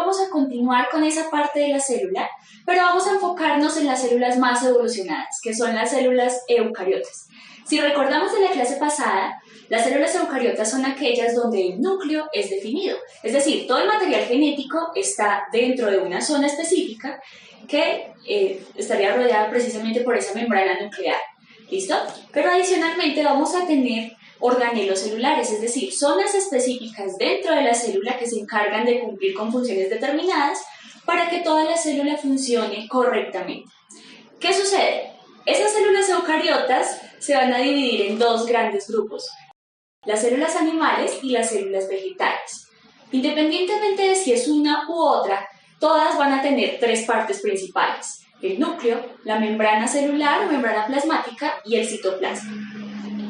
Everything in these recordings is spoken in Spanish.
vamos a continuar con esa parte de la célula, pero vamos a enfocarnos en las células más evolucionadas, que son las células eucariotas. Si recordamos de la clase pasada, las células eucariotas son aquellas donde el núcleo es definido, es decir, todo el material genético está dentro de una zona específica que estaría rodeada precisamente por esa membrana nuclear. ¿Listo? Pero adicionalmente vamos a tener organelos celulares, es decir, zonas específicas dentro de la célula que se encargan de cumplir con funciones determinadas para que toda la célula funcione correctamente. ¿Qué sucede? Esas células eucariotas se van a dividir en dos grandes grupos, las células animales y las células vegetales. Independientemente de si es una u otra, todas van a tener tres partes principales: el núcleo, la membrana celular o membrana plasmática y el citoplasma.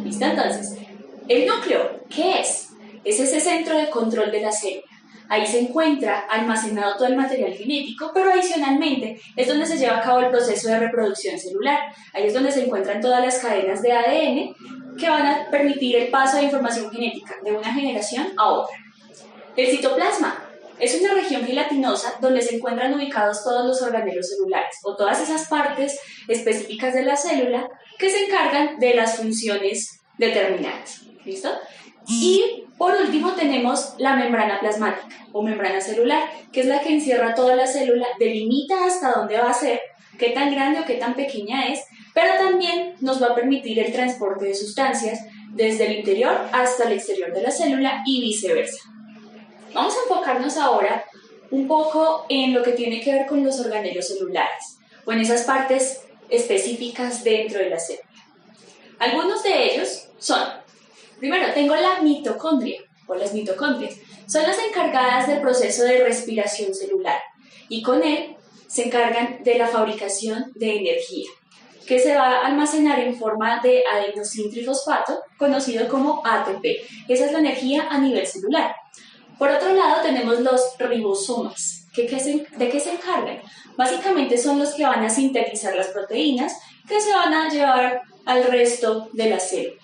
¿Listo? Entonces, el núcleo, ¿qué es? Es ese centro de control de la célula. Ahí se encuentra almacenado todo el material genético, pero adicionalmente es donde se lleva a cabo el proceso de reproducción celular. Ahí es donde se encuentran todas las cadenas de ADN que van a permitir el paso de información genética de una generación a otra. El citoplasma es una región gelatinosa donde se encuentran ubicados todos los organelos celulares o todas esas partes específicas de la célula que se encargan de las funciones determinadas. ¿Listo? Y por último tenemos la membrana plasmática o membrana celular, que es la que encierra toda la célula, delimita hasta dónde va a ser, qué tan grande o qué tan pequeña es, pero también nos va a permitir el transporte de sustancias desde el interior hasta el exterior de la célula y viceversa. Vamos a enfocarnos ahora un poco en lo que tiene que ver con los organelos celulares, o en esas partes específicas dentro de la célula. Algunos de ellos son, primero tengo la mitocondria, o las mitocondrias. Son las encargadas del proceso de respiración celular, y con él se encargan de la fabricación de energía, que se va a almacenar en forma de adenosintrifosfato, conocido como ATP. Esa es la energía a nivel celular. Por otro lado tenemos los ribosomas. ¿De qué se encargan? Básicamente son los que van a sintetizar las proteínas que se van a llevar al resto de la célula.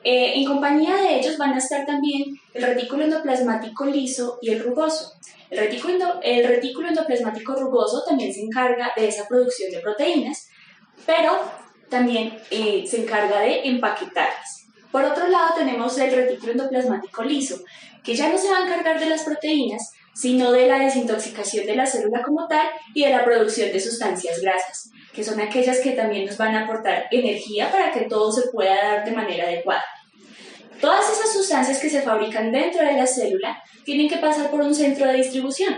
En compañía de ellos van a estar también el retículo endoplasmático liso y el rugoso. El retículo endoplasmático rugoso también se encarga de esa producción de proteínas, pero también se encarga de empaquetarlas. Por otro lado tenemos el retículo endoplasmático liso, que ya no se va a encargar de las proteínas, sino de la desintoxicación de la célula como tal y de la producción de sustancias grasas, que son aquellas que también nos van a aportar energía para que todo se pueda dar de manera adecuada. Todas esas sustancias que se fabrican dentro de la célula tienen que pasar por un centro de distribución,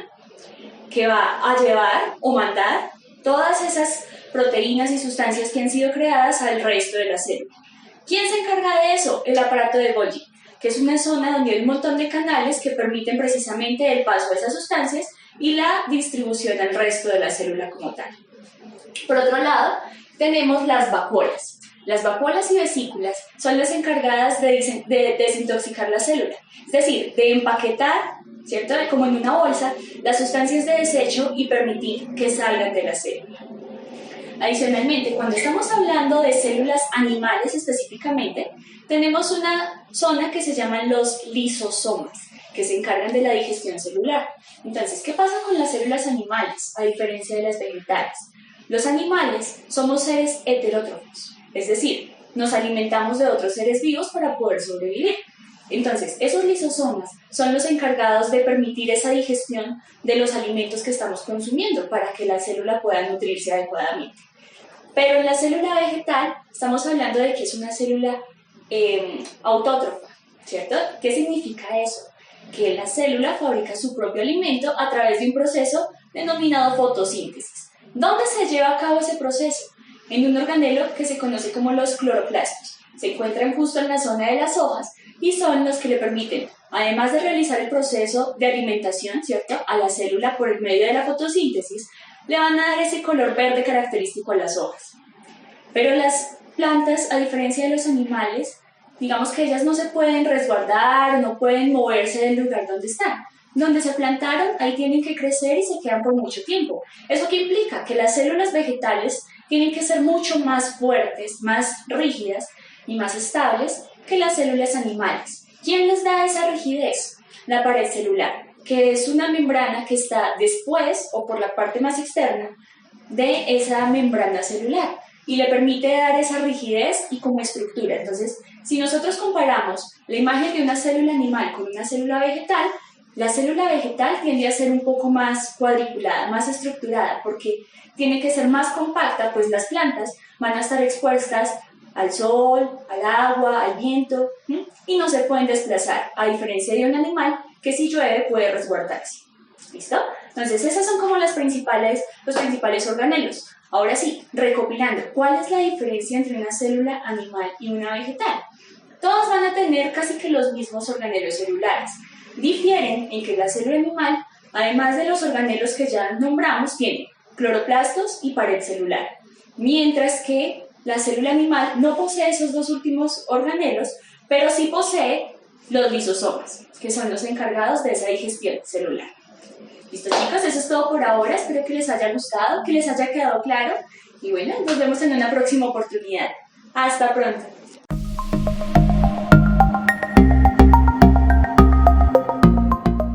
que va a llevar o mandar todas esas proteínas y sustancias que han sido creadas al resto de la célula. ¿Quién se encarga de eso? El aparato de Golgi, que es una zona donde hay un montón de canales que permiten precisamente el paso de esas sustancias y la distribución al resto de la célula como tal. Por otro lado, tenemos las vacuolas. Las vacuolas y vesículas son las encargadas de desintoxicar la célula, es decir, de empaquetar, ¿cierto?, como en una bolsa, las sustancias de desecho y permitir que salgan de la célula. Adicionalmente, cuando estamos hablando de células animales específicamente, tenemos una zona que se llaman los lisosomas, que se encargan de la digestión celular. Entonces, ¿qué pasa con las células animales, a diferencia de las vegetales? Los animales somos seres heterótrofos, es decir, nos alimentamos de otros seres vivos para poder sobrevivir. Entonces, esos lisosomas son los encargados de permitir esa digestión de los alimentos que estamos consumiendo para que la célula pueda nutrirse adecuadamente. Pero en la célula vegetal estamos hablando de que es una célula autótrofa, ¿cierto? ¿Qué significa eso? Que la célula fabrica su propio alimento a través de un proceso denominado fotosíntesis. ¿Dónde se lleva a cabo ese proceso? En un organelo que se conoce como los cloroplastos. Se encuentran justo en la zona de las hojas y son los que le permiten, además de realizar el proceso de alimentación, ¿cierto?, a la célula por el medio de la fotosíntesis, le van a dar ese color verde característico a las hojas. Pero las plantas, a diferencia de los animales, digamos que ellas no se pueden resguardar, no pueden moverse del lugar donde están. Donde se plantaron, ahí tienen que crecer y se quedan por mucho tiempo. ¿Eso qué implica? Que las células vegetales tienen que ser mucho más fuertes, más rígidas y más estables que las células animales. ¿Quién les da esa rigidez? La pared celular. que es una membrana que está después o por la parte más externa de esa membrana celular y le permite dar esa rigidez y como estructura. Entonces, si nosotros comparamos la imagen de una célula animal con una célula vegetal, la célula vegetal tiende a ser un poco más cuadriculada, más estructurada, porque tiene que ser más compacta, pues las plantas van a estar expuestas al sol, al agua, al viento, y no se pueden desplazar, a diferencia de un animal que si llueve puede resguardarse. ¿Listo? Entonces esas son como los principales organelos. Ahora sí, recopilando, ¿cuál es la diferencia entre una célula animal y una vegetal? Todas van a tener casi que los mismos organelos celulares. Difieren en que la célula animal, además de los organelos que ya nombramos, tiene cloroplastos y pared celular, mientras que la célula animal no posee esos dos últimos organelos, pero sí posee los lisosomas, que son los encargados de esa digestión celular. Listo, chicos, eso es todo por ahora. Espero que les haya gustado, que les haya quedado claro y bueno, nos vemos en una próxima oportunidad. Hasta pronto.